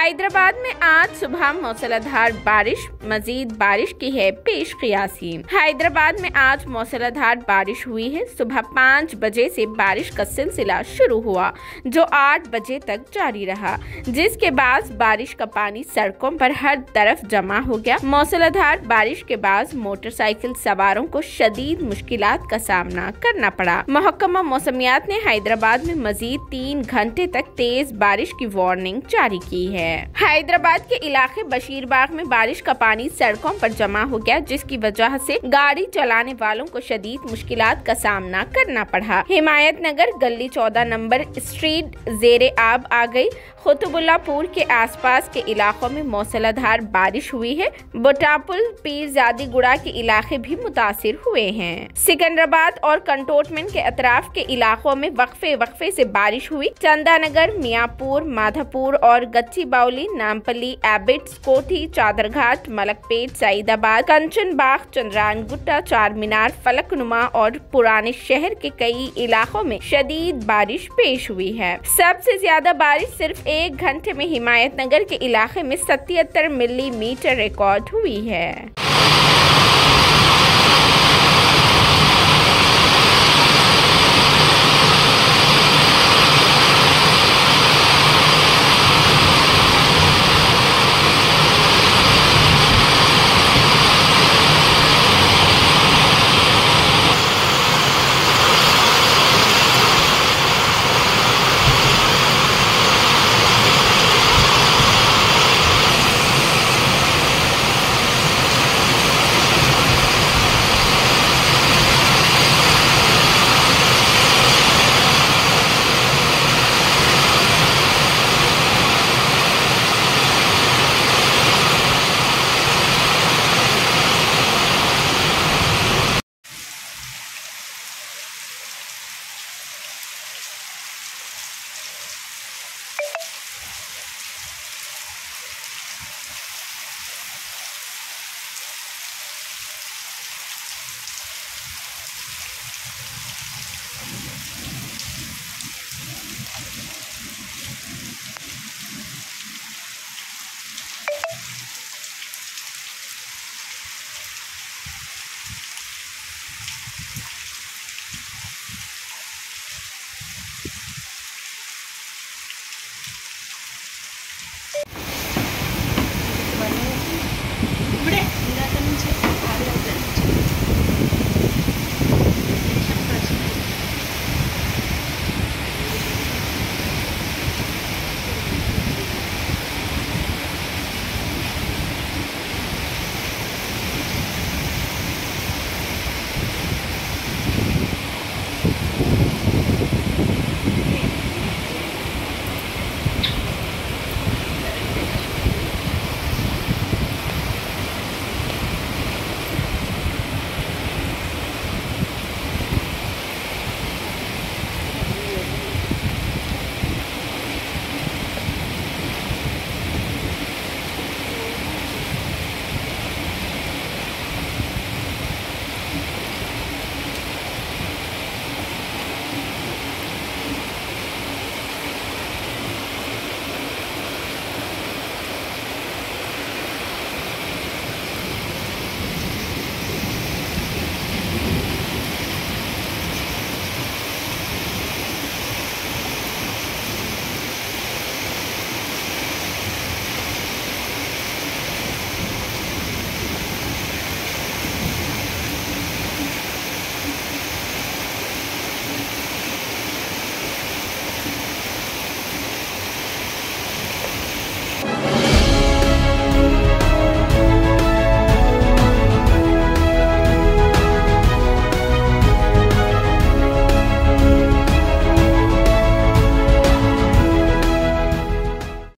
हैदराबाद में आज सुबह मूसलाधार बारिश, मजीद बारिश की है पेश क़ियासी। हैदराबाद में आज मूसलाधार बारिश हुई है। सुबह 5 बजे से बारिश का सिलसिला शुरू हुआ जो 8 बजे तक जारी रहा, जिसके बाद बारिश का पानी सड़कों पर हर तरफ जमा हो गया। मूसलाधार बारिश के बाद मोटरसाइकिल सवारों को शदीद मुश्किलात का सामना करना पड़ा। महकमा मौसमियात ने हैदराबाद में मजीद 3 घंटे तक तेज बारिश की वार्निंग जारी की है। हैदराबाद के इलाके बशीरबाग में बारिश का पानी सड़कों पर जमा हो गया, जिसकी वजह से गाड़ी चलाने वालों को शदीद मुश्किलात का सामना करना पड़ा। हिमायत नगर गली 14 नंबर स्ट्रीट जेरे आब आ गई। खुतबुल्लापुर के आसपास के इलाकों में मूसलाधार बारिश हुई है। बोटापुल पीरजादी गुड़ा के इलाके भी मुतासिर हुए हैं। सिकंदराबाद और कंटोनमेंट के अतराफ के इलाकों में वक्फे से बारिश हुई। चंदानगर, मियापुर, माधापुर और गच्ची बाउली, नामपल्ली, एबिट्स, कोठी, चादरघाट, मलकपेट, सईदाबाद, कंचनबाग, चंद्रान गुट्टा, चार मीनार, फलकनुमा और पुराने शहर के कई इलाकों में शदीद बारिश पेश हुई है। सबसे ज्यादा बारिश सिर्फ 1 घंटे में हिमायत नगर के इलाके में 77 मिलीमीटर रिकॉर्ड हुई है।